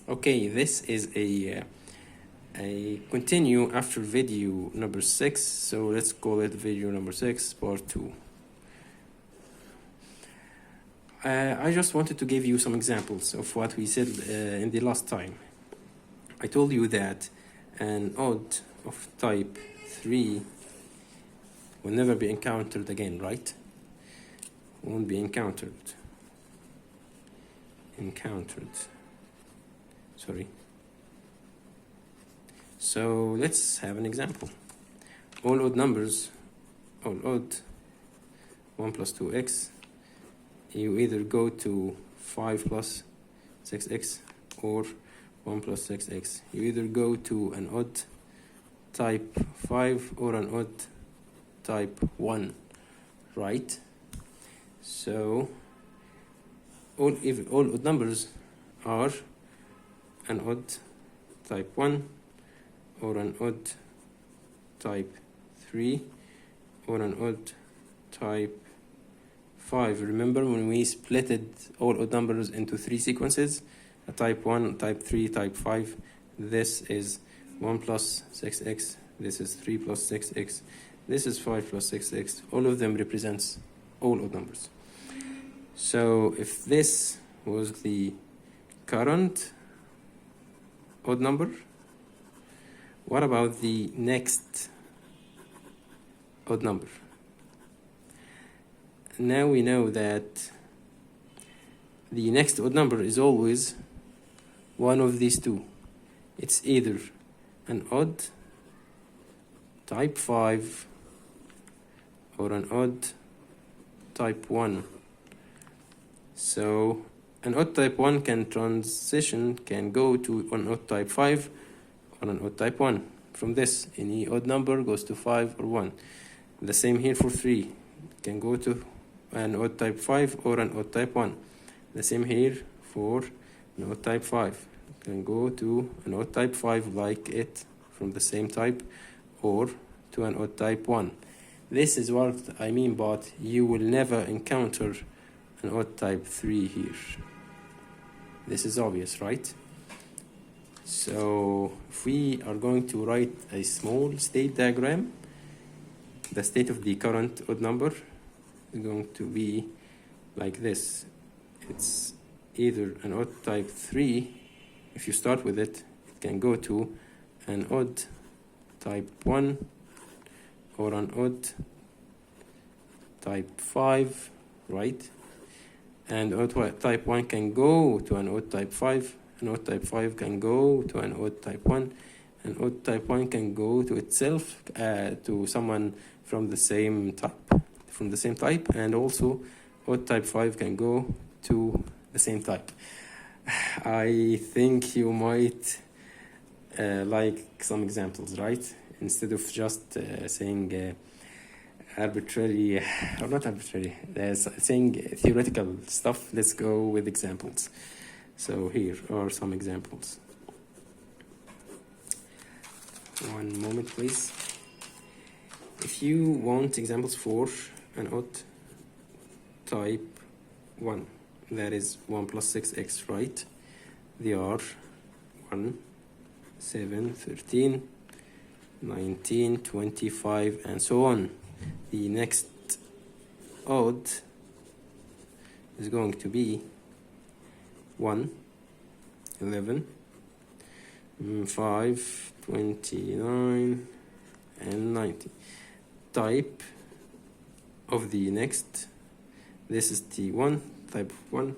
Okay, this is a continue after video number 6, so let's call it video number 6 part 2. I just wanted to give you some examples of what we said in the last time. I told you that an odd of type 3 will never be encountered again, right? Won't be encountered. Sorry. So let's have an example. All odd 1 plus 2x, you either go to 5 plus 6x or 1 plus 6x. You either go to an odd type 5 or an odd type 1, right? So all odd numbers are an odd type 1 or an odd type 3 or an odd type 5. Remember when we splitted all odd numbers into 3 sequences? A type 1, type 3, type 5. This is 1 plus 6x. This is 3 plus 6x. This is 5 plus 6x. All of them represents all odd numbers. So if this was the current odd number, what about the next odd number? Now we know that the next odd number is always one of these two. It's either an odd type 5 or an odd type 1. So an odd type 1 can go to an odd type 5 or an odd type 1. From this, any odd number goes to 5 or 1. The same here for 3. It can go to an odd type 5 or an odd type 1. The same here for an odd type 5. It can go to an odd type 5 like it from the same type, or to an odd type 1. This is what I mean, but you will never encounter an odd type 3 here. This is obvious, right? So if we are going to write a small state diagram, the state of the current odd number is going to be like this. It's either an odd type 3. If you start with it, it can go to an odd type 1 or an odd type 5, right? And odd type 1 can go to an odd type 5, an odd type 5 can go to an odd type 1, and odd type 1 can go to itself, to someone from the same type, and also odd type 5 can go to the same type. I think you might like some examples, right? Instead of just saying arbitrary, or not arbitrary, saying theoretical stuff, let's go with examples. So here are some examples. One moment, please. If you want examples for an odd type 1, that is 1 plus 6x, right? They are 1, 7, 13, 19, 25, and so on. The next odd is going to be 1, 11, 5, 29, and 90. Type of the next, this is T1, type 1,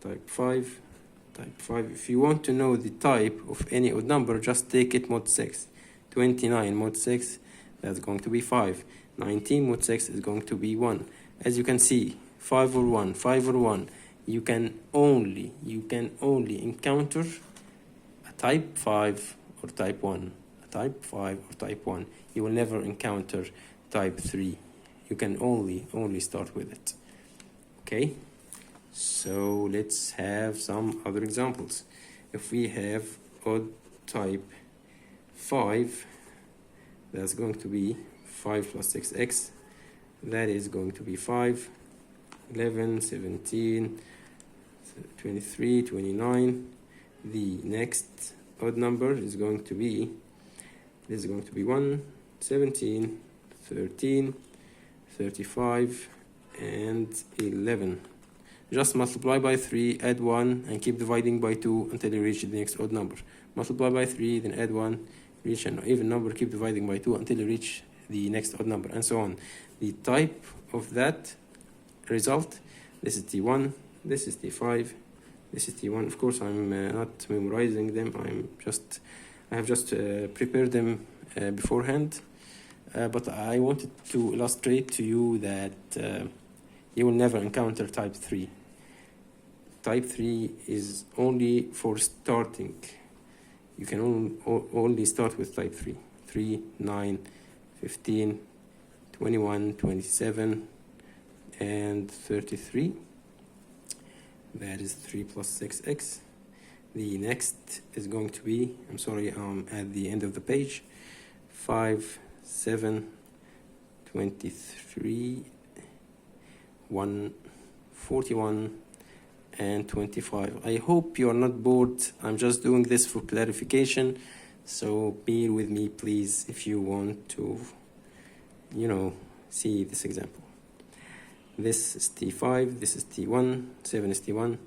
type 5, type 5. If you want to know the type of any odd number, just take it mod 6. 29 mod 6, that's going to be 5. 19 mod 6 is going to be 1. As you can see, 5 or 1, 5 or 1, you can only encounter a type 5 or type 1. A type 5 or type 1. You will never encounter type 3. You can only start with it. Okay? So let's have some other examples. If we have odd type 5, that's going to be 5 plus 6x. That is going to be 5, 11, 17, 23, 29, The next odd number is going to be, this is going to be 1, 17, 13, 35, and 11. Just multiply by 3, add 1, and keep dividing by 2 until you reach the next odd number. Multiply by 3, then add 1, reach an even number, keep dividing by 2 until you reach the next odd number, and so on. The type of that result, this is T1, this is T5, this is T1. Of course, I'm not memorizing them. I have just prepared them beforehand. But I wanted to illustrate to you that you will never encounter type 3. Type 3 is only for starting. You can only start with type 3. 3, 9, 15, 21, 27, and 33. That is 3 plus 6x. The next is going to be, I'm sorry, at the end of the page, 5, 7, 23, 1, 41, and 25. I hope you are not bored. I'm just doing this for clarification, so bear with me, please, if you want to, see this example. This is T5, this is T1, 7 is T1,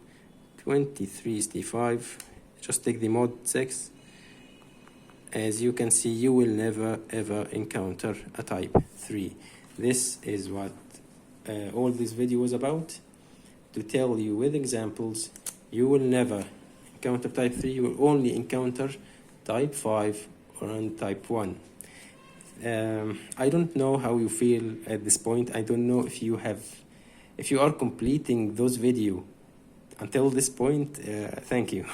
23 is T5. Just take the mod 6. As you can see, you will never ever encounter a type 3. This is what all this video was about, to tell you with examples. You will never encounter type 3, you will only encounter type 5 or type 1. I don't know how you feel at this point. I don't know if you are completing those videos until this point. Thank you.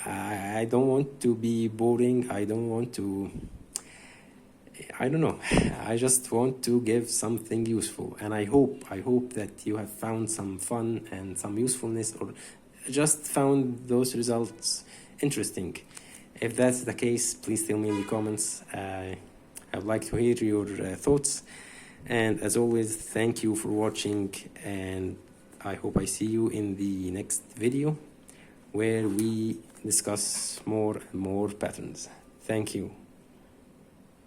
I don't want to be boring. I don't know. I just want to give something useful, and I hope that you have found some fun and some usefulness, or just found those results interesting. If that's the case, please tell me in the comments. I'd like to hear your thoughts, and as always, thank you for watching, and I hope I see you in the next video where we discuss more and more patterns. Thank you.